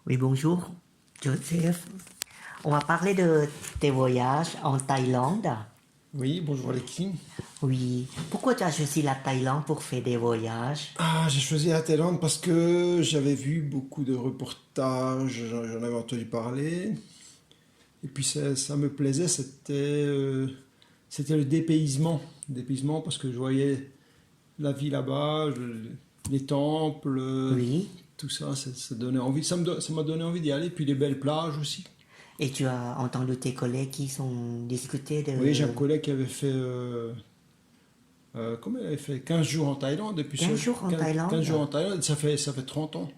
Oui, bonjour, Joseph. On va parler de tes voyages en Thaïlande. Oui, bonjour Alexis. Oui, pourquoi tu as choisi la Thaïlande pour faire des voyages? Ah, j'ai choisi la Thaïlande parce que j'avais vu beaucoup de reportages, j'en avais entendu parler. Et puis ça me plaisait, c'était le dépaysement. Dépaysement parce que je voyais la vie là-bas, les temples, Oui, tout ça, ça donnait envie. Ça m'a donné envie d'y aller. Puis les belles plages aussi. et tu as entendu tes collègues qui sont discutés Oui, j'ai un de collègue qui avait fait, comment il avait fait 15 jours en Thaïlande. Et puis 15 jours en 15 jours Thaïlande? en Thaïlande, ça fait 30 ans.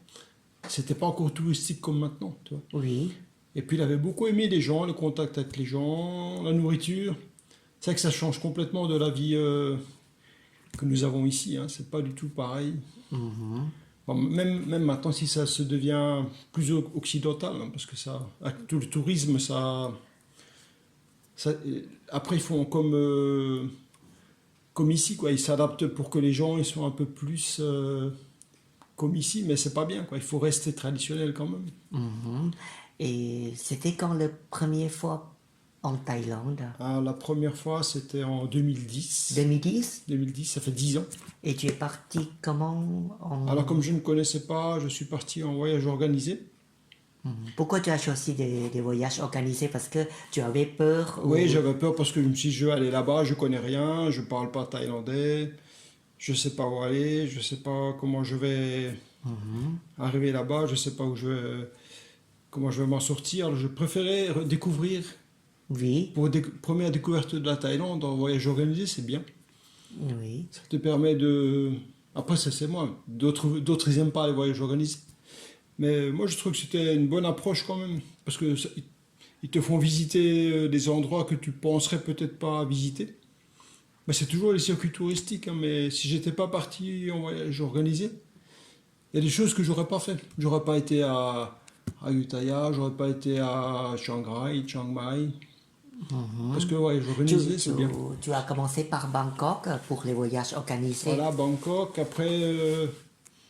C'était pas encore touristique comme maintenant, tu vois. Oui, Et puis il avait beaucoup aimé les gens, le contact avec les gens, la nourriture. C'est vrai que ça change complètement de la vie que nous avons ici, hein. C'est pas du tout pareil. Bon, même maintenant, si ça se devient plus occidental, hein, parce que ça, avec tout le tourisme, après ils font comme ici, quoi. Ils s'adaptent pour que les gens ils soient un peu plus comme ici, mais c'est pas bien, quoi. Il faut rester traditionnel quand même. mhm. Et c'était quand la première fois en Thaïlande? Ah, la première fois, c'était en 2010. 2010? 2010, ça fait 10 ans. Et tu es parti comment Alors, comme je ne connaissais pas, je suis parti en voyage organisé. Pourquoi tu as choisi des voyages organisés? Parce que tu avais peur Oui, ou... j'avais peur parce que je me suis dit, je vais aller là-bas, je connais rien, je parle pas thaïlandais, je sais pas où aller, je sais pas comment je vais arriver là-bas, je sais pas comment je vais m'en sortir. Alors, je préférais découvrir, Oui, pour première découverte de la Thaïlande en voyage organisé, c'est bien. oui. Ça te permet de... Après, ça c'est moi. D'autres, ils n'aiment pas les voyages organisés. Mais moi, je trouve que c'était une bonne approche quand même. Parce que ils te font visiter des endroits que tu penserais peut-être pas visiter. Mais c'est toujours les circuits touristiques, hein. Mais si j'étais pas parti en voyage organisé, il y a des choses que j'aurais pas fait. J'aurais pas été à Ayutthaya, j'aurais pas été à Shanghai, Chiang Mai. Parce que voyage Tu, organisé, tu, c'est bien. tu as commencé par Bangkok pour les voyages organisés. Voilà, Bangkok. Après,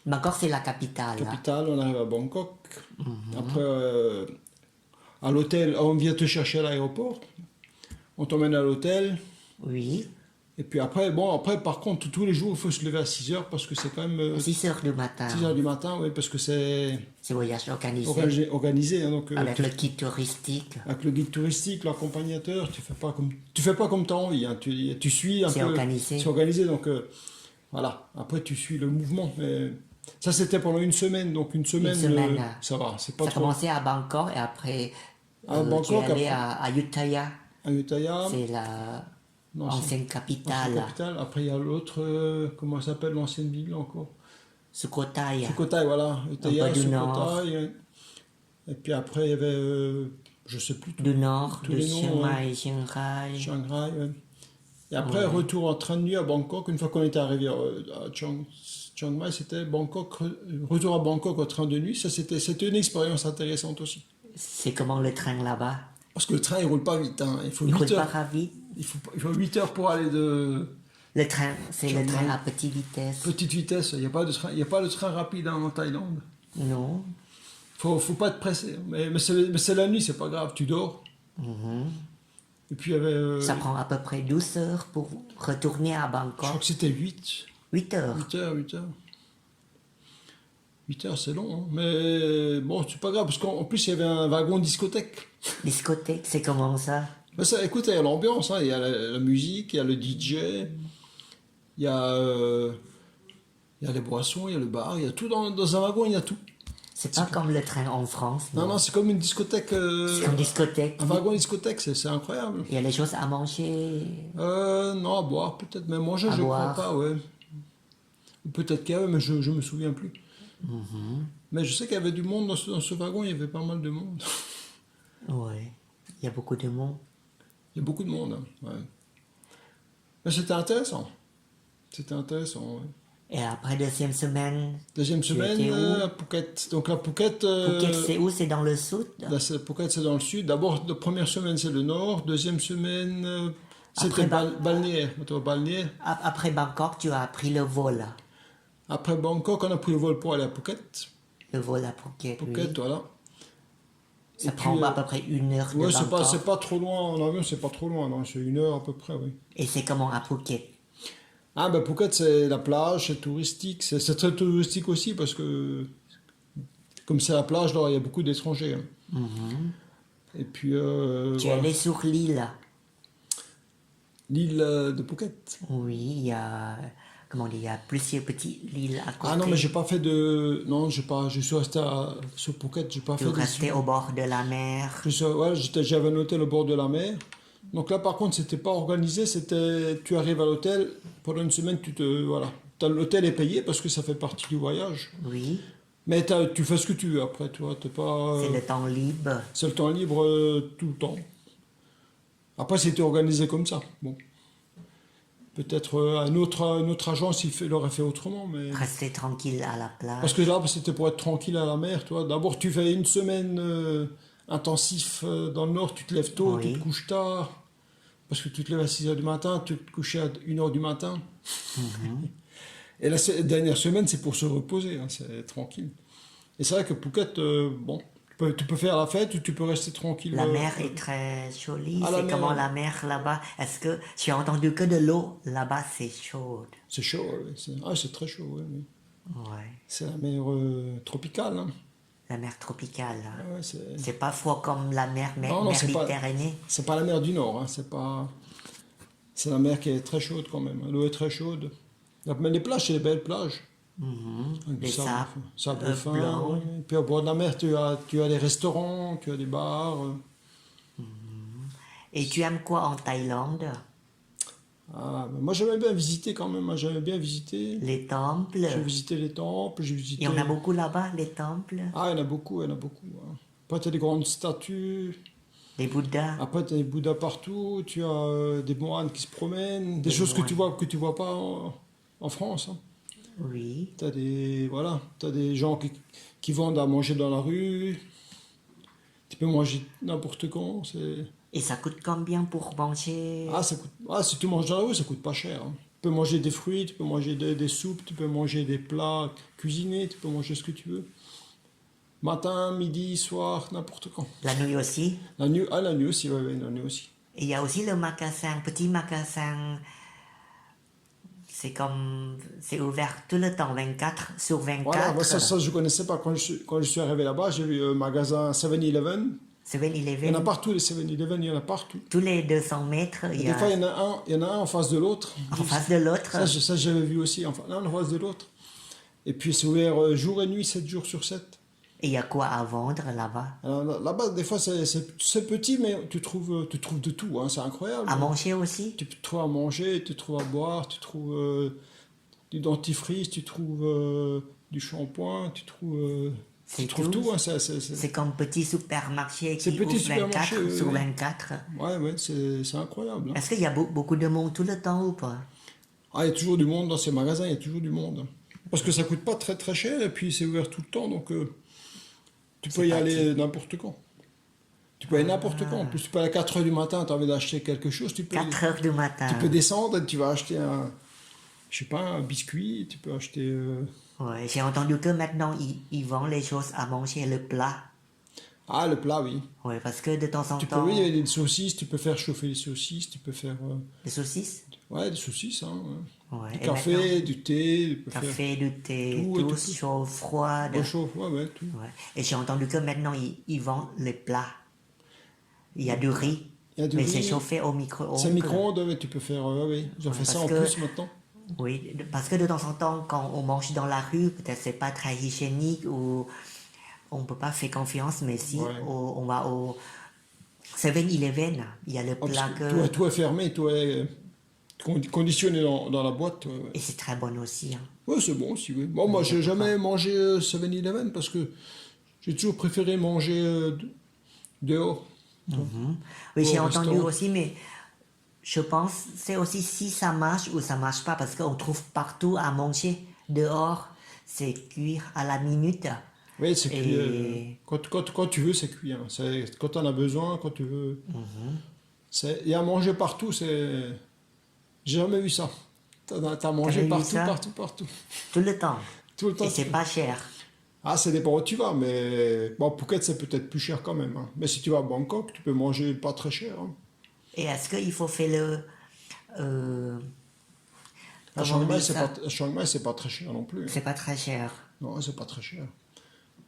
Bangkok, c'est la capitale. capitale, on arrive à Bangkok. Après, à l'hôtel, on vient te chercher à l'aéroport. On t'emmène à l'hôtel. Oui, Et puis après, bon, après, par contre, tous les jours, il faut se lever à 6 heures parce que c'est quand même à 6 heures du 6 heures matin. du matin, oui, parce que c'est C'est voyage organisé organisé, hein. Donc, avec le guide touristique. avec le guide touristique, l'accompagnateur, tu fais pas comme tu as envie, hein. Tu suis un C'est peu. organisé. C'est organisé, donc voilà. Après, tu suis le mouvement. Mais ça, c'était pendant une semaine, donc une Une semaine, semaine. ça va, c'est pas Ça a trop. commencé à Bangkok et après À tu es Bangkok, allé après, à Ayutthaya. à Ayutthaya, C'est la non, ancienne ancienne capitale. capitale. Après, il y a l'autre, comment ça s'appelle l'ancienne ville encore? Sukhothai, Sukhothai, voilà. un peu Ayutthaya, du nord. Sukhothai. Et puis après, il y avait, je sais plus Du nord, tous de les Chiang noms, hein. Mai, Chiang Rai. Shanghai, ouais. Et après, Ouais. retour en train de nuit à Bangkok. Une fois qu'on était arrivé à Chiang Mai, c'était Bangkok, retour à Bangkok en train de nuit. C'était une expérience intéressante aussi. C'est comment le train là-bas? Parce que le train, il roule pas vite, hein. Il faut Il roule 8 pas heures. rapide. Il faut 8 heures pour aller de Le train, c'est Chiang le train Mai. à petite vitesse. Petite vitesse, il n'y a pas de train, il y a pas de train rapide, hein, en Thaïlande. Non. Faut pas être pressé. Mais c'est la nuit, c'est pas grave, tu dors. Et puis il y avait, Ça prend à peu près 12 heures pour retourner à je crois Bangkok. que c'était 8. 8 heures. 8 heures, 8 heures. 8 heures, c'est long, hein. Mais bon, c'est pas grave, parce qu'en plus, il y avait un wagon discothèque. Discothèque, c'est comment ça? Ben ça, écoute, il y a l'ambiance, hein. Il y a la musique, il y a le DJ, il y a, euh, il y a les boissons, il y a le bar, il y a tout dans un wagon, il y a tout. C'est pas comme le train en France, Non, non. non, c'est comme une discothèque, C'est comme discothèque. un wagon discothèque, c'est incroyable. Il y a les choses à manger, Non, à boire peut-être, mais manger, à je crois boire. pas, ouais. Ou peut-être qu'il y avait, mais je me souviens plus. Mais je sais qu'il y avait du monde dans ce wagon, il y avait pas mal de monde. Ouais. Il y a beaucoup de monde. Il y a beaucoup de monde, hein, ouais. Mais c'était intéressant. C'était intéressant, ouais. Et après, deuxième semaine, Deuxième tu semaine, étais où? à Phuket. Donc la Phuket, Phuket, c'est où? C'est dans le sud? Phuket c'est dans le sud. D'abord, la première semaine c'est le nord. Deuxième semaine, Après, c'était balnéaire. Attends, balnéaire. après Bangkok, tu as pris le vol. Après Bangkok, on a pris le vol pour aller à Phuket. Le vol à Phuket, oui. Phuket, voilà. Ça Et prend puis, à peu près 1 heure de ouais, Bangkok. c'est pas trop loin en avion, c'est pas trop loin, non, c'est 1 heure à peu près, oui. Et c'est comment à Phuket? Ah, ben Phuket, c'est la plage, c'est touristique, c'est très touristique aussi parce que, comme c'est la plage, là, il y a beaucoup d'étrangers, hein. Mhm. Et puis, Tu es voilà, allé sur l'île? l'île de Phuket. Oui, comment dire, il y a plusieurs petites îles à Ah non, côté. mais j'ai pas fait de. Non, j'ai pas. Je suis resté sur Phuket, j'ai pas Tu fait des. restais au bord de la mer. Ouais, j'avais un hôtel au bord de la mer. Donc là, par contre, c'était pas organisé. C'était, tu arrives à l'hôtel pendant une semaine, voilà, l'hôtel est payé parce que ça fait partie du voyage. Oui, Mais tu fais ce que tu veux après, tu vois. T'es pas. c'est le temps libre. C'est le temps libre tout le temps. Après, c'était organisé comme ça. Bon, peut-être une autre agence, l'aurait fait autrement, mais. Rester tranquille à la Parce plage. que là, c'était pour être tranquille à la mer, toi. D'abord, tu fais une semaine intensif dans le nord, tu te lèves tôt, tu te Oui. couches tard. Parce que tu te lèves à 6 heures du matin, tu te couches à 1 heure du matin. Et la dernière semaine, c'est pour se reposer, hein, c'est tranquille. Et c'est vrai que Phuket, bon, tu peux faire la fête ou tu peux rester tranquille. La mer est très jolie. à la C'est mer, comment la mer là-bas? Est-ce que j'ai entendu que de l'eau là-bas, c'est chaude? c'est chaud, ouais, c'est très chaud, ouais, oui. Ouais. C'est la mer tropicale, hein. La mer tropicale. Ah ouais, C'est pas froid comme la mer non, Méditerranée. c'est pas la mer du Nord, hein, c'est la mer qui est très chaude quand même. L'eau est très chaude. Mais les plages, c'est des belles plages. Avec du Les sables sable fin. blancs. Ouais. Puis au bord de la mer, tu as des restaurants, tu as des bars. Et tu aimes quoi en Thaïlande? Ah, mais moi, j'aimais bien visiter quand même, hein. J'aimais bien visiter. Les temples? J'ai visité les temples, j'ai visité. Il y en a beaucoup là-bas, les temples? Ah, il y en a beaucoup, il y en a beaucoup, hein. Après, tu as des grandes statues. Les Bouddhas? Après, tu as des Bouddhas partout. Tu as des moines qui se promènent. Des choses moines. que tu vois pas en France, hein. Oui. T'as des gens qui vendent à manger dans la rue. Tu peux manger n'importe quand. Et ça coûte combien pour manger? Si tu manges dans la rue, ça coûte pas cher, hein. Tu peux manger des fruits, tu peux manger des soupes, tu peux manger des plats cuisinés, tu peux manger ce que tu veux. Matin, midi, soir, n'importe quand. La nuit aussi? La nuit aussi, ouais, la nuit aussi. Et il y a aussi le magasin, petit magasin. C'est ouvert tout le temps, 24 sur Voilà, 24. moi, ça je connaissais pas. Quand je suis arrivé là-bas, j'ai vu un magasin 7-Eleven. Il y en a 7-Eleven. partout, les 7-Eleven, il y en a partout. Tous les 200 mètres, il y Des a fois, il y en a un en face de l'autre. en face de l'autre. Ça, j'avais vu aussi, l'un en face de l'autre. Et puis, c'est ouvert jour et nuit, 7 jours sur 7. Et il y a quoi à vendre là-bas? Alors, là-bas, des fois, c'est petit, mais tu trouves de tout, hein, c'est incroyable. À manger aussi? Tu trouves à manger, tu trouves à boire, tu trouves du dentifrice, tu trouves du shampoing, tu trouves tout, hein, C'est comme petit supermarché C'est qui petit ouvre supermarché, 24 oui, sur oui. 24. Ouais, c'est incroyable, hein. Est-ce qu'il y a beaucoup de monde tout le temps ou pas? Ah, il y a toujours du monde dans ces magasins, il y a toujours du monde. Parce que ça coûte pas très très cher, et puis c'est ouvert tout le temps, donc tu peux y aller n'importe quand. Tu peux aller n'importe quand. En plus, tu peux aller à 4 heures du matin, tu as envie d'acheter quelque chose, 4 heures du matin. tu peux descendre et tu vas acheter je sais pas, un biscuit, tu peux acheter... Ouais, j'ai entendu que maintenant ils vendent les choses à manger, le plat. Ah, le plat, oui. Ouais, parce que de temps en Tu peux, temps, oui, il y a des saucisses, tu peux faire chauffer les saucisses, tu peux faire... les saucisses. ouais, des saucisses, hein. Ouais, Du et café, maintenant, du thé, tu peux faire... café, du thé, tout et tout, tout. chaud, froid. Ouais, chaud, ouais, tout. Ouais. Et j'ai entendu que maintenant ils vendent les plats. Il y a du riz, Il y a du mais riz. c'est chauffé au micro-ondes. C'est un micro-ondes, mais tu peux faire... oui, ils ont fait ça parce en que- plus maintenant. Oui, parce que de temps en temps, quand on mange dans la rue, peut-être c'est pas très hygiénique ou on peut pas faire confiance, mais si Ouais. on va au 7-Eleven, il y a le Ah, plat parce que tout est fermé, tout est conditionné dans la boîte. Ouais. et c'est très bon aussi. Hein. Ouais, c'est bon aussi, oui. Bon, moi, j'ai jamais mangé 7-Eleven parce que j'ai toujours préféré manger dehors. Oui, j'ai Au entendu restaurant. aussi, mais je pense c'est aussi si ça marche ou ça marche pas, parce qu'on trouve partout à manger dehors, c'est cuire à la minute. Oui, c'est cuit. Et- Quand tu veux, c'est cuit, hein. Quand tu en as besoin, quand tu veux. Il y a à manger partout, c'est... J'ai jamais vu ça. T'as à manger jamais vu partout, ça partout, partout. Tout le temps. Tout le temps. Et c'est pas cher. Ah, ça dépend où tu vas, mais bon, Phuket, c'est peut-être plus cher quand même, hein. Mais si tu vas à Bangkok, tu peux manger pas très cher, hein. Et est-ce qu'il faut faire le... euh, À comment on Chiang Mai, dit ça? à Chiang Mai, c'est pas très cher non plus, hein. C'est pas très cher. Non, c'est pas très cher.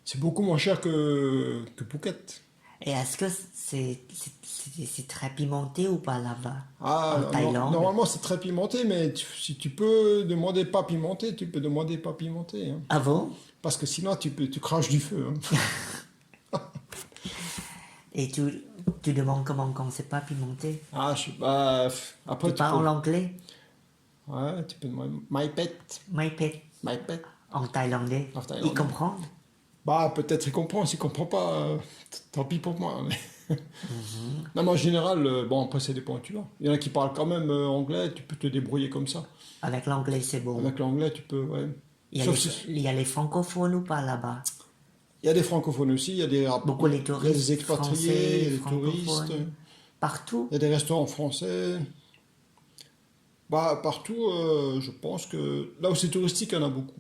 C'est beaucoup moins cher que Phuket. Et est-ce que c'est très pimenté ou pas là-bas? Ah, En Thaïlande? normalement, c'est très pimenté, mais si tu peux demander pas pimenté, tu peux demander pas pimenté, hein. Ah bon? Parce que sinon, tu craches du feu, hein. Et tu demandes comment quand c'est pas pimenté? Ah, je sais pas. Après, Tu parles en anglais? Ouais, tu peux demander my pet, My pet my pet. en thaïlandais. En Ils thaïlandais. comprennent? Bah, peut-être il comprend, s'il comprend pas, tant pis pour moi, mais- Non, mais en général, bon, après, ça dépend où tu vas. Il y en a qui parlent quand même anglais, tu peux te débrouiller comme ça. Avec l'anglais, c'est bon. Avec l'anglais, tu peux, ouais. Sauf si- Il y a les francophones ou pas là-bas? Il y a des francophones aussi, il y a Beaucoup les il y a touristes des expatriés, français, il y a des touristes, francophones. Partout? il y a des restaurants français. Bah, partout, je pense que là où c'est touristique, il y en a beaucoup.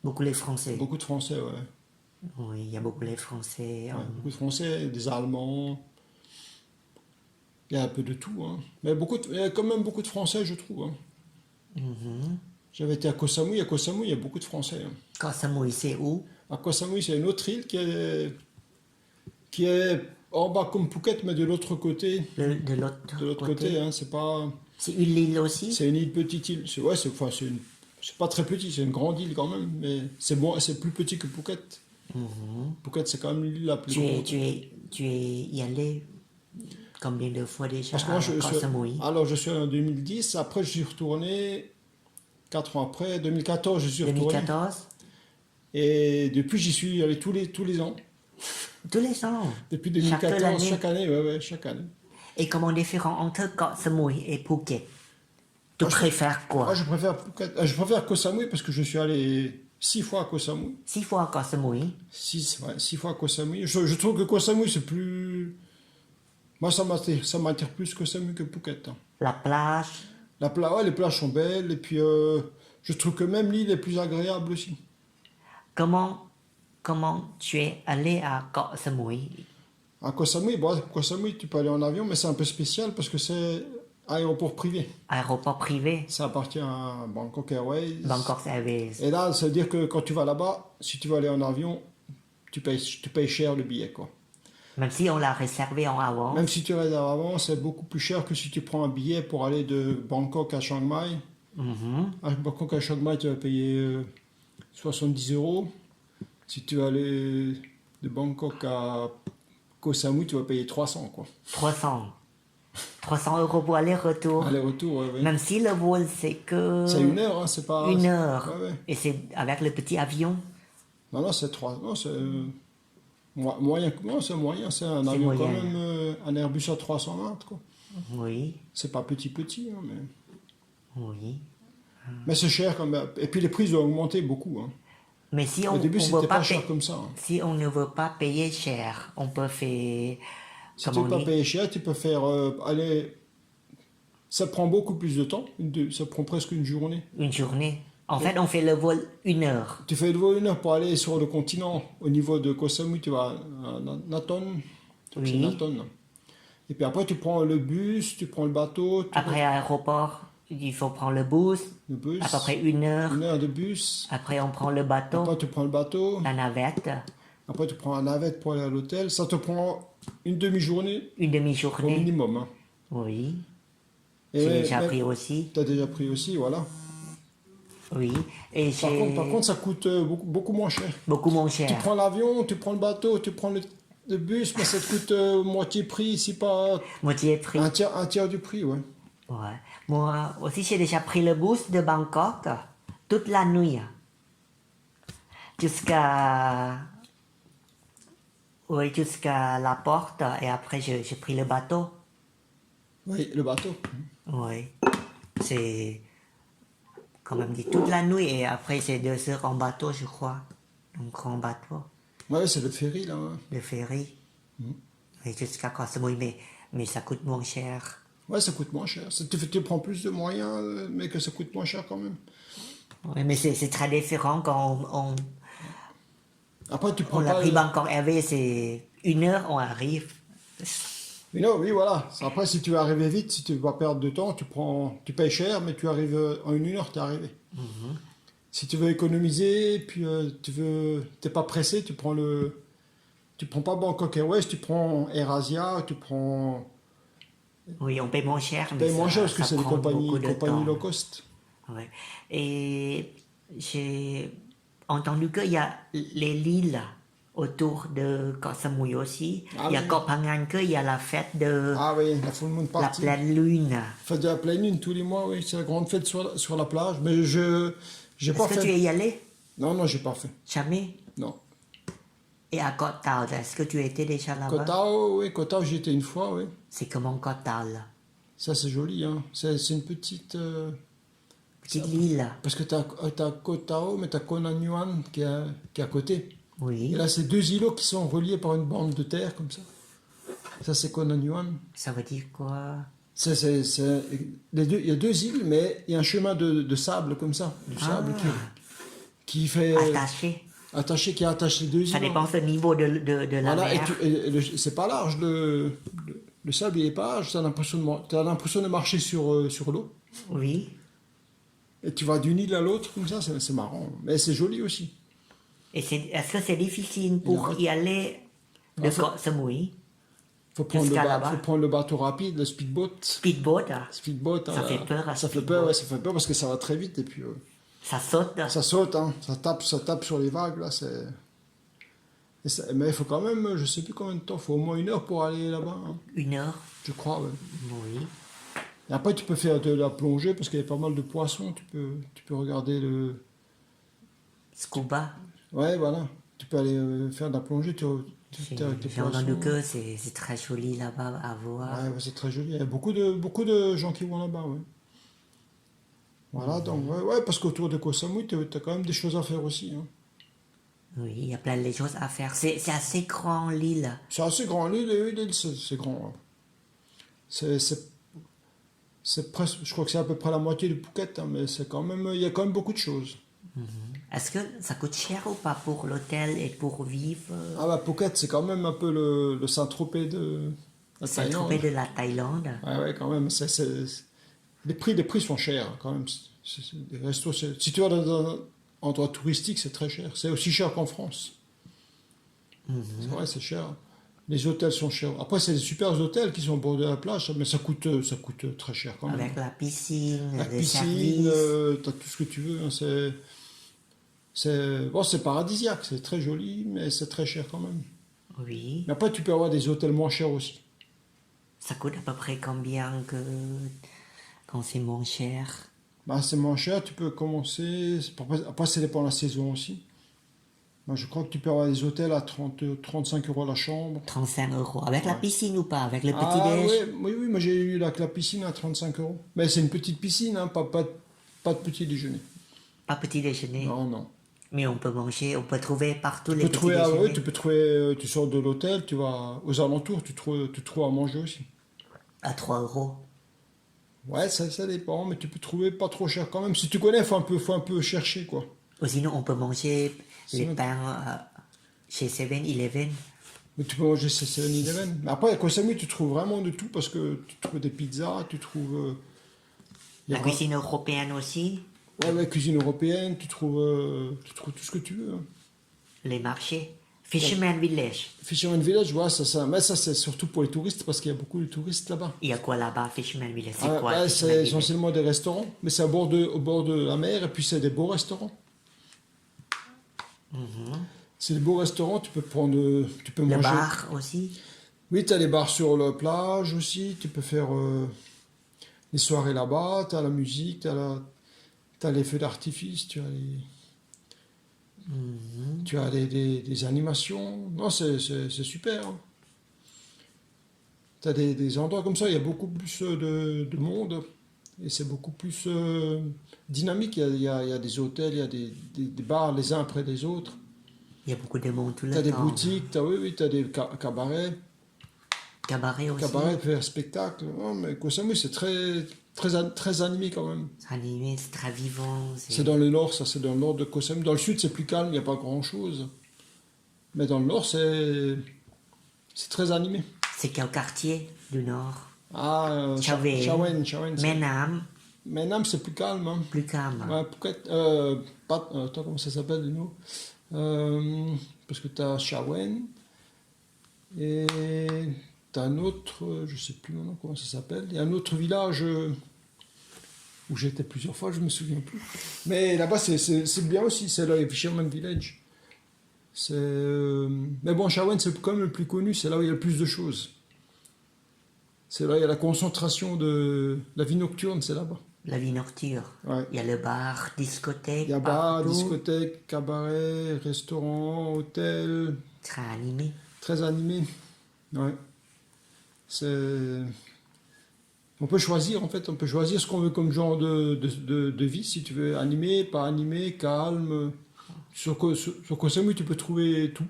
Beaucoup les Français. Beaucoup de Français, ouais. Oui, il y a beaucoup les Français. Ouais, beaucoup de Français, des Allemands. Il y a un peu de tout, hein. Mais il y a quand même beaucoup de Français, je trouve, hein. J'avais été à Koh Samui. À Koh Samui, il y a beaucoup de Français, hein. Koh Samui, c'est où? À Koh Samui, c'est une autre île qui est en bas comme Phuket, mais de l'autre côté. De l'autre De l'autre côté, hein. C'est pas. C'est une île aussi? C'est une île, petite île. Ouais, enfin, c'est pas très petit, c'est une grande île quand même, mais c'est bon, c'est plus petit que Phuket. Phuket, c'est quand même l'île la plus grande. Tu es y allé combien de fois déjà Parce que moi, à Koh Samui? alors, je suis allé en 2010, après, je suis retourné 4 ans après, 2014, je suis retourné. 2014? Et depuis, j'y suis allé tous les ans. Tous les ans? Depuis Chaque 2014, année? chaque année, ouais, chaque année. Et comment différent entre Koh Samui et Phuket? Tu préfères quoi? Moi, je préfère Phuket, je préfère Koh Samui parce que je suis allé 6 fois à Koh Samui. 6 fois à Koh Samui. 6 fois à Koh Samui. Je trouve que Koh Samui, c'est plus. Moi, ça m'attire plus Koh Samui que Phuket, hein. La plage. Ouais, les plages sont belles, et puis je trouve que même l'île est plus agréable aussi. Comment tu es allé à Koh Samui? À Koh Samui, bon, Koh Samui, tu peux aller en avion, mais c'est un peu spécial parce que c'est aéroport privé. Aéroport privé? Ça appartient à Bangkok Airways. Bangkok Airways. Et là, ça veut dire que quand tu vas là-bas, si tu veux aller en avion, tu payes cher le billet, quoi. Même si on l'a réservé en avance. Même si tu réserves avant, c'est beaucoup plus cher que si tu prends un billet pour aller de Bangkok à Chiang Mai. À Bangkok à Chiang Mai, tu vas payer 70 euros. Si tu veux aller de Bangkok à Koh Samui, tu vas payer 300, quoi. 300. 300 euros pour aller-retour. Aller-retour, ouais, ouais. Même si le vol c'est que... C'est 1 heure, hein, c'est pas... 1 heure. Ouais, ouais. Et c'est avec le petit avion. Non, c'est 3. Non, c'est moyen. Non, c'est moyen. C'est un avion moyen. quand même, un Airbus A320, quoi. Oui, C'est pas petit, hein, oui. mais c'est cher quand même. Et puis les prix ont augmenté beaucoup, hein. Mais si Au on début, ne c'était veut pas pas cher payer, comme ça, hein. si on ne veut pas payer cher, on peut faire... Si tu Comment veux on pas dit? payer cher, tu peux faire aller. Ça prend beaucoup plus de temps. Ça prend presque une journée. Une journée. En fait, on fait le vol 1 heure. Tu fais le vol 1 heure pour aller sur le continent. Au niveau de Koh Samui, tu vas à Naton. C'est Oui. Naton. Et puis après, tu prends le bus, tu prends le bateau, Après l'aéroport, il faut prendre le bus. le bus. À peu près 1 heure. 1 heure de bus. Après, on prend le bateau, Après, tu prends le bateau. la navette, Après, tu prends la navette pour aller à l'hôtel. Ça te prend une demi-journée une au demi-journée. minimum, hein. Oui. Et J'ai déjà pris aussi. Tu as déjà pris aussi, voilà. Oui. Et j'ai Par contre, ça coûte beaucoup moins cher. beaucoup moins Tu cher. prends l'avion, tu prends le bateau, tu prends le bus, mais ça te coûte moitié prix, si pas Moitié prix. un tiers du prix, ouais. Ouais. Moi aussi, j'ai déjà pris le bus de Bangkok toute la nuit. Jusqu'à... Oui, jusqu'à la porte. Et après, j'ai pris le bateau. Oui, le bateau. Oui. C'est... Comme on dit, toute la nuit. Et après, c'est 2 heures en bateau, je crois. Un grand bateau. Ouais, c'est le ferry, là. Ouais, Le ferry. Et jusqu'à Koh Samui. Mais ça coûte moins cher. ouais, ça coûte moins cher. Tu prends plus de moyens, mais que ça coûte moins cher quand même. Oui, mais c'est très différent quand Après, tu On prends l'a pas. pris Bangkok Airways, c'est 1 heure, on arrive. Mais non, oui, voilà. Après, si tu veux arriver vite, si tu vas perdre de temps, tu payes cher, mais tu arrives en 1 heure, tu es arrivé. Si tu veux économiser, puis t'es pas pressé, tu prends pas Bangkok Airways, tu prends AirAsia, Oui, on paye moins cher, tu mais payes moins cher parce que ça c'est des prend beaucoup de compagnies temps. low cost. Ouais. Et j'ai entendu qu'il y a les îles autour de Koh Samui aussi. Ah Il y a oui. Koh Phangan qu'il y a la fête de Ah oui, la full moon la party. pleine lune. Fête de la pleine lune tous les mois, oui, c'est la grande fête sur la plage. Mais j'ai Est-ce pas que tu fait. es y allé? Non, non, j'ai pas fait. Jamais. Non. Et à Koh Tao, est-ce que tu étais déjà là-bas? Koh Tao, oui, Koh Tao, j'y étais une fois, oui. C'est comment Koh Tao là? Ça, c'est joli, hein. C'est une petite. Petite île. Parce que tu as Koh Tao, mais tu as Koh Nan Yuan qui est à côté. Oui. Et là, c'est deux îlots qui sont reliés par une bande de terre, comme ça. Ça, c'est Koh Nan Yuan. Ça veut dire quoi? Il y a deux îles, mais il y a un chemin de sable, comme ça. Du sable qui fait. Attaché. Qui attache les deux îles. Ça dépend du niveau de la Voilà, mer. c'est pas large. Le sable, il est pas large. Tu as l'impression de marcher sur l'eau. Oui. Et tu vas d'une île à l'autre, comme ça, c'est marrant. Mais c'est joli aussi. Et est-ce que c'est difficile pour y aller de Koh Samui? Faut Jusqu'à là-bas. faut prendre le bateau rapide, le speedboat. Speedboat, ah. Speedboat, Ça fait peur, ça fait peur, ouais, ça fait peur parce que ça va très vite et puis Ça saute. ça saute, hein, ça tape sur les vagues là, mais il faut quand même, je sais plus combien de temps, il faut au moins 1 heure pour aller là-bas, hein, 1 heure. je crois. Ouais. Oui. Et après tu peux faire de la plongée parce qu'il y a pas mal de poissons, tu peux regarder Scuba. ouais, voilà, tu peux aller faire de la plongée, J'ai avec les j'ai entendu poissons. que c'est très joli là-bas à voir. Ouais, c'est très joli. Il y a beaucoup de gens qui vont là-bas, ouais. Voilà, donc, ouais, parce qu'autour de Koh Samui, tu as quand même des choses à faire aussi. Hein. Oui, il y a plein de choses à faire. C'est assez grand l'île. C'est assez grand, l'île, c'est grand. Hein. C'est presque, je crois que c'est à peu près la moitié de Phuket, hein, mais il y a quand même beaucoup de choses. Est-ce que ça coûte cher ou pas pour l'hôtel et pour vivre? Ah bah Phuket, c'est quand même un peu le Saint-Tropez de la Thaïlande. Saint-Tropez de la Thaïlande. Ouais, quand même. Les prix sont chers, hein, quand même. Les restos, si tu vas dans un endroit touristique, c'est très cher. C'est aussi cher qu'en France. C'est vrai, c'est cher. Les hôtels sont chers. Après, c'est des super hôtels qui sont au bord de la plage, mais ça coûte très cher quand même. Avec la piscine, La les piscine, services. t'as tout ce que tu veux. Hein, c'est paradisiaque, c'est très joli, mais c'est très cher quand même. Oui. Mais après, tu peux avoir des hôtels moins chers aussi. Ça coûte à peu près combien quand c'est moins cher? Bah, c'est moins cher, tu peux commencer. Après, ça dépend de la saison aussi. Moi, je crois que tu peux avoir des hôtels à 35 euros la chambre. 35 euros. Avec la piscine ou pas? Avec le Ah petit-déj? oui, moi j'ai eu la piscine à 35 euros. Mais c'est une petite piscine, hein, pas de petit déjeuner. Pas petit déjeuner. Non, non. Mais on peut manger, on peut trouver partout Tu les peux petits trouver, déjeuners. tu peux trouver, tu sors de l'hôtel, tu vas aux alentours, tu trouves à manger aussi. À 3 euros. Ouais, ça dépend, mais tu peux trouver pas trop cher quand même. Si tu connais, faut un peu chercher, quoi. Ou sinon, on peut manger les Sinon- pains chez 7-Eleven. Mais tu peux manger ces 7-Eleven. Mais après, à Koh Samui, tu trouves vraiment de tout parce que tu trouves des pizzas, tu trouves. Il y La a cuisine européenne aussi. ouais, cuisine européenne, tu trouves tout ce que tu veux. Hein. Les marchés. Fisherman Village. Fisherman Village, ouais, mais ça c'est surtout pour les touristes parce qu'il y a beaucoup de touristes là-bas. Il y a quoi là-bas, Fisherman Village? C'est Ah, quoi, ouais, Fisherman c'est Village? essentiellement des restaurants, mais c'est au bord de la mer et puis c'est des beaux restaurants. C'est des beaux restaurants, tu peux Le manger. bar aussi. Oui, tu as les bars sur la plage aussi, tu peux faire les soirées là-bas, tu as la musique, t'as les feux d'artifice, tu as des animations. Non, c'est super. Hein. Tu as des endroits comme ça, il y a beaucoup plus de monde et c'est beaucoup plus dynamique. Il y a des hôtels, il y a des bars les uns après les autres. Il y a beaucoup de monde tout le Tu as des temps. boutiques, tu as des cabarets. Cabaret aussi. Cabaret, faire spectacle. Non, mais Koh Samui, c'est très animé quand même. C'est animé, c'est très vivant. C'est dans le nord, ça, c'est dans le nord de Koh Samui. Dans le sud, c'est plus calme, il n'y a pas grand-chose. Mais dans le nord, c'est très animé. C'est quel quartier du nord? Ah, Chawen. Chawen. Menam, Maintenant, c'est plus calme. Hein. plus calme. Ouais, peut-être, attends, comment ça s'appelle de nous? Parce que tu as Chawen et tu as un autre, je sais plus maintenant comment ça s'appelle. Il y a un autre village où j'étais plusieurs fois, je me souviens plus. Mais là-bas, c'est bien aussi, c'est le Fisherman Village. Mais bon, Chawen, c'est quand même le plus connu, c'est là où il y a le plus de choses. C'est là où il y a la concentration de la vie nocturne, c'est là-bas. La vie nocturne. Ouais. Il y a le bar, discothèque, Il y a bar, partout. discothèque, cabaret, restaurant, hôtel, Très animé. très animé. Ouais. C'est... On peut choisir, en fait, on peut choisir ce qu'on veut comme genre de vie, si tu veux, animé, pas animé, calme. Sur Koh Samui, tu peux trouver tout.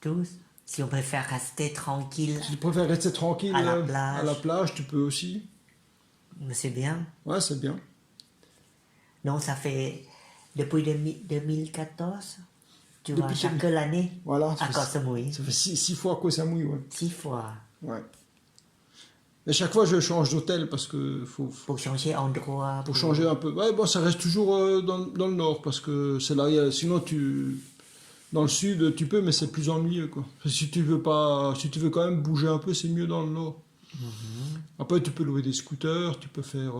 Tous. Si on préfère rester tranquille, Si tu préfères rester tranquille À la à la plage, tu peux aussi. c'est bien. Ouais, c'est bien. Donc ça fait depuis 2014, tu vas Depuis chaque année Voilà, à Koh Samui. ça fait six fois Koh Samui, ouais. 6 fois Ouais. Et chaque fois, je change d'hôtel parce que pour changer endroit. pour changer un peu. Ouais, bon, ça reste toujours dans le nord parce que c'est là. Sinon, dans le sud, tu peux, mais c'est plus ennuyeux, quoi. Si tu veux pas, si tu veux quand même bouger un peu, c'est mieux dans le nord. Après, tu peux louer des scooters, tu peux faire.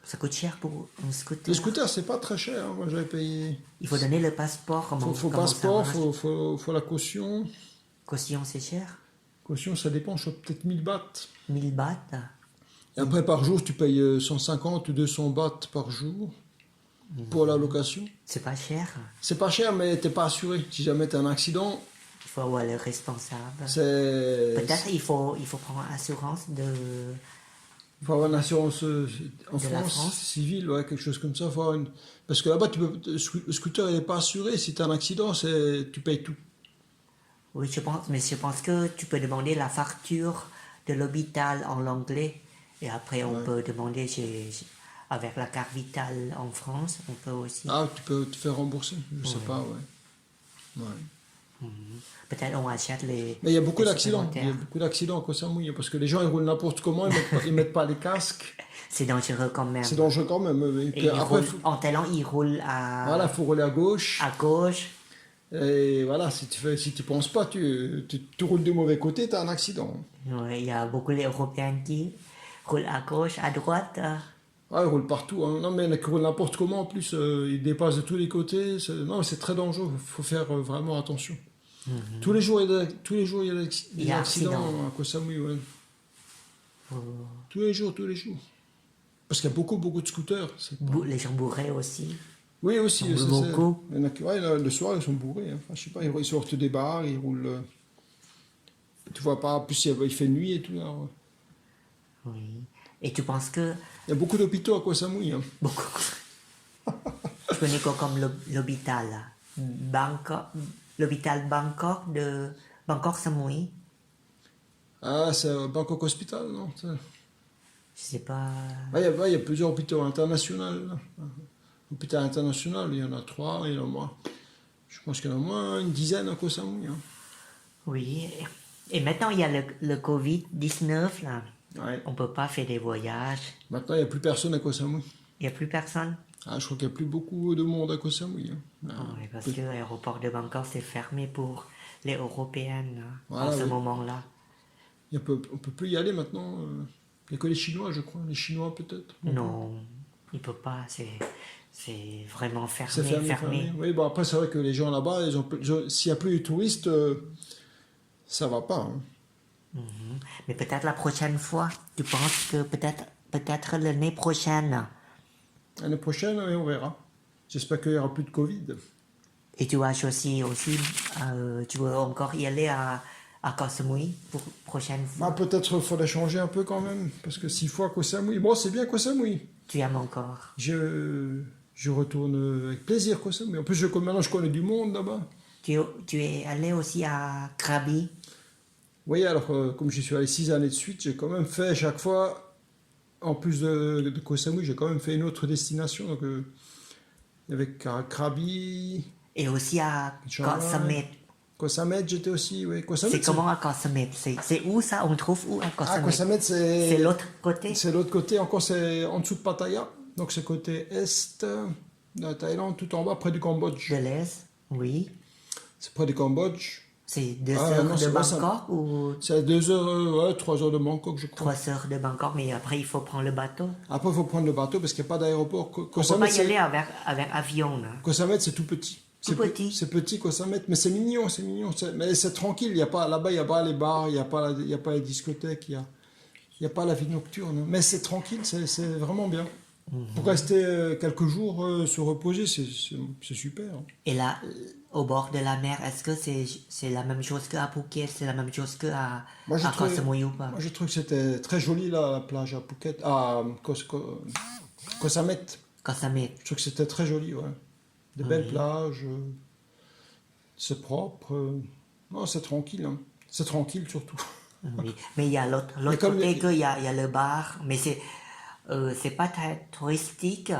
Ça coûte cher pour un scooter. Les scooters, c'est pas très cher. Hein. Moi, j'avais payé. Il faut donner le passeport. Comment, Faut comment ça passeport, marche? faut la caution. Caution, c'est cher. Caution, ça dépend, je crois peut-être 1000 bahts. 1000 bahts. Et après, par jour, tu payes 150 ou 200 bahts par jour pour la location. C'est pas cher. C'est pas cher, mais t'es pas assuré. Si jamais t'as un accident, Il faut avoir le responsable. c'est. Peut-être il faut prendre assurance de... Il faut avoir une assurance en De la France, France. civile, ouais, quelque chose comme ça. Faut avoir une... Parce que là-bas, le scooter, il n'est pas assuré. Si tu as un accident, tu payes tout. Oui, je pense, mais je pense que tu peux demander la facture de l'hôpital en anglais. Et après, on peut demander avec la carte vitale en France, on peut aussi. Ah, tu peux te faire rembourser. Je sais pas, ouais. Ouais. Peut-être on achète les. Mais il y a beaucoup les d'accidents. Il y a supplémentaires. beaucoup d'accidents à Koh Samui, parce que les gens, ils roulent n'importe comment, ils mettent pas les casques. C'est dangereux quand même. C'est dangereux quand même. Et Et puis ils après, roulent- en talent, ils roulent voilà, faut rouler à gauche. à gauche. Et voilà, si tu penses pas, tu roules du mauvais côté, tu as un accident. Ouais, il y a beaucoup d'Européens qui roulent à gauche, à droite. Ah, ils roulent partout. Hein. Non, mais il y en a qui roulent n'importe comment en plus. Ils dépassent de tous les côtés. Non, c'est très dangereux. Il faut faire vraiment attention. Tous les jours, il y a des Il y a accidents accident. à Koh Samui. Ouais. Oh. Tous les jours. Parce qu'il y a beaucoup de scooters. Les gens bourrés aussi. Oui, aussi. Ils roulent beaucoup. Il y en a le soir, ils sont bourrés. Hein. Enfin, je sais pas, ils sortent des bars, ils roulent. Tu vois pas, en plus il fait nuit et tout. Là, ouais. Oui. Et tu penses que Il y a beaucoup d'hôpitaux à Koh Samui. Hein. beaucoup. Tu connais quoi comme l'hôpital là? Bangkok, l'hôpital Bangkok de Bangkok Samui. Ah, c'est Bangkok Hospital, non? Je sais pas. Il y a plusieurs hôpitaux internationaux. Là. Hôpital international, il y en a 3, il y en a moins. Je pense qu'il y en a au moins une dizaine à Koh Samui. Hein. Oui. Et maintenant il y a le Covid-19 là. Ouais. On peut pas faire des voyages. Maintenant, il n'y a plus personne à Koh Samui. Il y a plus personne. Ah, je crois qu'il n'y a plus beaucoup de monde à Koh Samui. Hein. Oui, parce que l'aéroport de Bangkok c'est fermé pour les Européennes hein, Voilà, en ce oui. moment-là. On peut plus y aller maintenant. Il n'y a que les Chinois, je crois. Les Chinois, peut-être. Non, il peut pas. C'est vraiment fermé, C'est fermé, fermé. Oui, bon, après, c'est vrai que les gens là-bas, s'il n'y a plus de touristes, ça va pas. Hein. Mais peut-être la prochaine fois, tu penses que peut-être l'année prochaine, L'année prochaine, oui, on verra. J'espère qu'il n'y aura plus de Covid. et tu vas aussi, tu veux encore y aller à Koh Samui pour prochaine fois. Ah, peut-être qu'il faudrait changer un peu quand même, parce que 6 fois Koh Samui. Bon, c'est bien Koh Samui. Tu aimes encore. Je retourne avec plaisir Koh Samui. En plus, maintenant, je connais du monde là-bas. Tu es allé aussi à Krabi. Oui, alors, comme j'y suis allé 6 années de suite, j'ai quand même fait chaque fois, en plus de Koh Samui, j'ai quand même fait une autre destination. Donc, il y avait Krabi. Et aussi à Chiang Koh Mai. Samet. Koh Samet, j'étais aussi, oui. Koh Samet, C'est comment à Koh Samet? C'est où ça? On trouve où à Koh Ah, Koh Samet? Samet, C'est l'autre côté? c'est l'autre côté, encore c'est en dessous de Pattaya. Donc c'est côté est de la Thaïlande, tout en bas, près du Cambodge. De l'Est? Oui. C'est près du Cambodge. C'est 2 Ah, heures non, de c'est ouais, ça- Bangkok ou C'est à 2 heures, ouais, 3 heures de Bangkok, je crois. 3 heures de Bangkok, mais après il faut prendre le bateau. Après, il faut prendre le bateau parce qu'il n'y a pas d'aéroport. Koh On peut Samet, pas y aller avec avion, là. Koh Samet, c'est tout petit. Tout petit. C'est petit, Koh Samet, mais c'est mignon, c'est mignon. Mais c'est tranquille, il y a pas, là-bas, il n'y a pas les bars, il n'y a, il y a pas les discothèques, il y a pas la vie nocturne. Mais c'est tranquille, c'est vraiment bien. Pour rester quelques jours se reposer, c'est super. Hein. Et là, au bord de la mer, est-ce que c'est la même chose qu'à Phuket? C'est la même chose qu'à Moi, j'ai à Koh trouvé, Samui ou pas? moi, j'ai trouvé que c'était très joli, là, la plage à Phuket, à Koh Samet. Koh Samet. Je trouve que c'était très joli, ouais. Des belles plages, c'est propre. Non, c'est tranquille. Hein. C'est tranquille surtout. Oui. Mais il y a l'autre comme côté les- qu'il y a le bar, mais c'est pas très touristique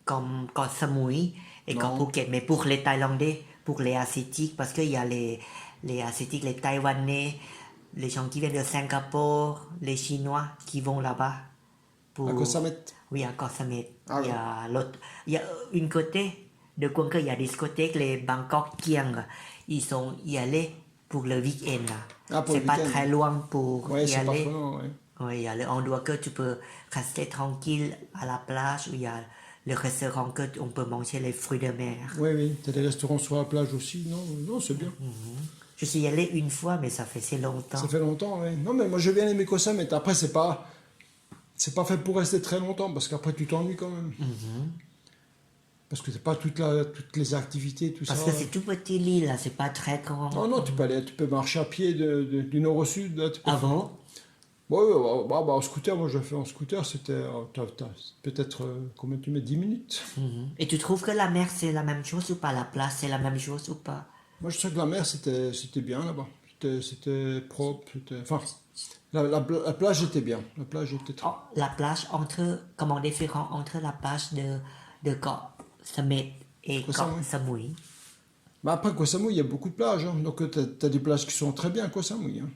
comme Koh Samui et comme Non. Phuket. Mais pour les Thaïlandais, pour les Asiatiques, parce qu'il y a les Asiatiques, les Taïwanais, les gens qui viennent de Singapour, les Chinois qui vont là-bas. Pour... À Koh Samet. Oui, à Koh Samet. Ah il y a l'autre. Il y a une côté de Quang il y a des discothèques, les Bangkok Kiang. Ils sont y allés pour le week-end. Ah, pour C'est le pas week-end. très loin pour Ouais, y c'est pas aller. trop loin, ouais. Oui, il y a l'endroit que tu peux rester tranquille à la plage, où il y a le restaurant que on peut manger les fruits de mer. Oui, oui. T'as des restaurants sur la plage aussi. Non, non, c'est bien. Je suis allé une fois, mais ça fait si longtemps. Ça fait longtemps, oui. Non, mais moi, j'ai bien aimé Koh Samet. Après, c'est pas fait pour rester très longtemps, parce qu'après, tu t'ennuies quand même. Parce que c'est pas toutes les activités, tout Parce ça. que c'est tout petit l'île, là, c'est pas très grand. Non, non, tu peux marcher à pied du nord au sud. Là, tu peux Ah bon? Ouais, ouais, en scooter, moi je fais en scooter, c'était peut-être, combien tu mets, 10 minutes. Et tu trouves que la mer c'est la même chose ou pas? La plage c'est la même chose ou pas? Moi je trouve que la mer c'était bien là-bas, c'était propre, enfin, la plage était bien, la plage était très... Oh, la plage comment différent entre la plage de Koh Samet et Koh Koh Samui. Samui? Mais après Koh Samui, il y a beaucoup de plages, hein. Donc tu as des plages qui sont très bien à Koh Samui. Hein.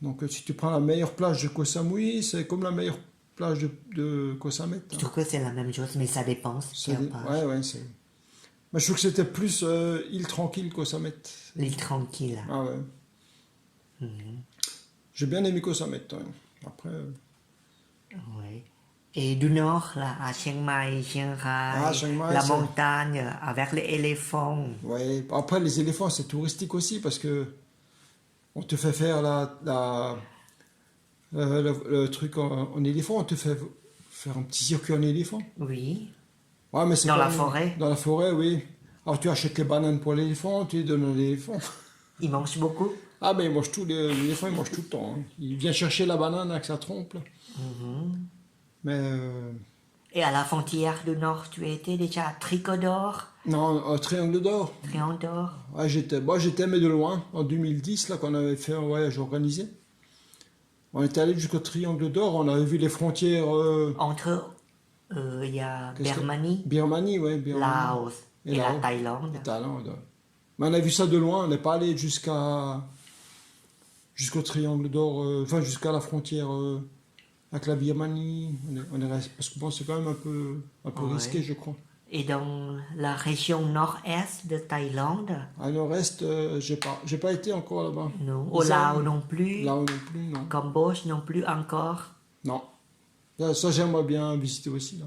Donc si tu prends la meilleure plage de Koh Samui, c'est comme la meilleure plage de Koh Samet. Je Hein. trouve que c'est la même chose, mais ça dépend. Quelle plage. Ouais, ouais, c'est... Mais je trouve que c'était plus île tranquille Koh Samet. L'île tranquille. Ah ouais. J'ai bien aimé Koh Samet. Hein. Après, Oui. Et du nord, là, à Chiang Mai, Chiang Rai, Chiang Mai, la c'est- montagne avec les éléphants. ouais. Après, les éléphants, c'est touristique aussi parce que on te fait faire le truc en éléphant, on te fait faire un petit circuit en éléphant. Oui. Ouais, mais c'est Dans pas- la forêt. Dans la forêt, oui. Alors tu achètes les bananes pour l'éléphant, tu les donnes à l'éléphant. Ils mangent beaucoup. Ah, mais il mange tout, l'éléphant, il mange tout le temps. Hein. Il vient chercher la banane avec sa trompe. Là. Mais Et à la frontière du nord, tu étais déjà à Tricodor, non, un triangle d'or. Triandor. Ouais, j'étais mais de loin, en 2010, là, qu'on avait fait un voyage organisé. On était allé jusqu'au Triangle d'Or, on avait vu les frontières Entre, il y a qu'est-ce que- Birmanie, Birmanie, ouais, Birmanie. Laos et la Laos. Thaïlande. Thaïlande. Ouais. Mais on a vu ça de loin, on n'est pas allé jusqu'au Triangle d'Or, enfin jusqu'à la frontière avec la Birmanie. On est resté, parce que bon, c'est quand même un peu Ouais. risqué, je crois. Et dans la région nord-est de Thaïlande, À le reste, j'ai pas été encore là-bas. non. Au Ça, Laos non plus, Là non plus, non. Cambodge non plus encore. Non. Ça, j'aimerais bien visiter aussi, là.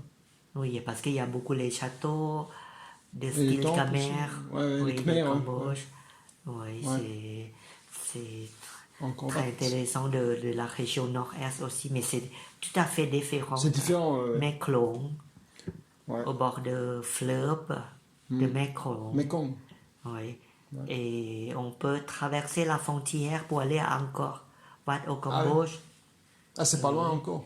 Oui, parce qu'il y a beaucoup les châteaux de les style temples Khmer. aussi. Ouais, les Oui, Khmer, de hein, Cambodge. Oui, Ouais. c'est Encore très intéressant de la région nord-est aussi, mais c'est tout à fait différent. C'est différent. Mekong, Ouais. au bord de fleuve de Mekong. Mekong. Oui. Et on peut traverser la frontière pour aller à Angkor Wat au Cambodge. Ah, c'est pas loin encore.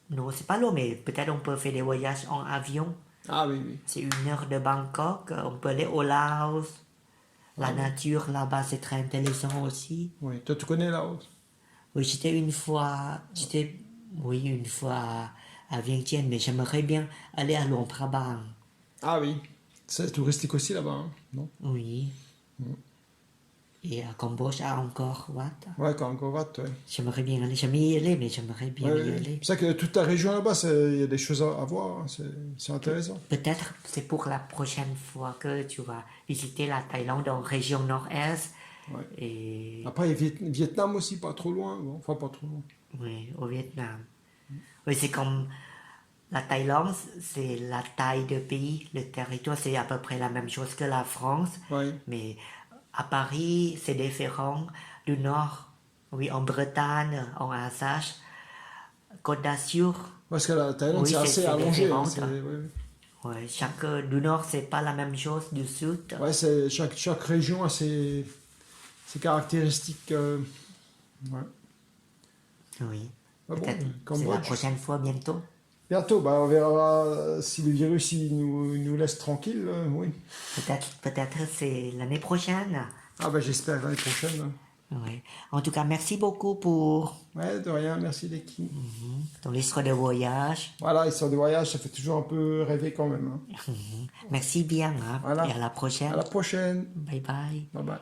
Non, c'est pas loin, mais peut-être on peut faire des voyages en avion. Ah oui, oui. C'est 1 heure de Bangkok. On peut aller au Laos. La nature là-bas, c'est très intéressant aussi. Oui. Toi, tu connais Laos? Oui, une fois à Vientiane, mais j'aimerais bien aller à Luang Prabang. Ah oui. C'est touristique aussi là-bas, hein, non? Oui. Et à Cambodge, à Angkor Wat. Ouais, quand Angkor Wat, ouais. J'aimerais bien aller. Jamais y aller, mais j'aimerais bien Ouais, y ouais. aller. C'est ça que toute la région là-bas, il y a des choses à voir, hein, c'est intéressant. Peut-être c'est pour la prochaine fois que tu vas visiter la Thaïlande en région nord-est. Ouais. Et Après, il y a Vietnam aussi, pas trop loin. Bon, enfin, pas trop loin. oui, au Vietnam. Oui, c'est comme la Thaïlande, c'est la taille de pays. Le territoire, c'est à peu près la même chose que la France. Ouais. Mais à Paris, c'est différent. Du nord, oui, en Bretagne, en Alsace, Côte d'Azur. Parce que la Thaïlande, Oui, c'est assez allongé. Hein, différent. Ouais, du nord, c'est pas la même chose du sud. ouais, chaque région a ses caractéristiques. Ouais. Oui. Ah bon, Peut-être c'est la Cambodge. prochaine fois bientôt. Bientôt, bah, on verra si le virus il nous laisse tranquille. Oui. Peut-être c'est l'année prochaine. Ah bah j'espère l'année prochaine. Hein. Oui. En tout cas, merci beaucoup pour Ouais, de rien, merci Leki. ton histoire de voyage. Voilà, histoire de voyage, ça fait toujours un peu rêver quand même. Hein. Merci bien, hein. Voilà. Et à la À prochaine. la prochaine. Bye bye. Bye bye.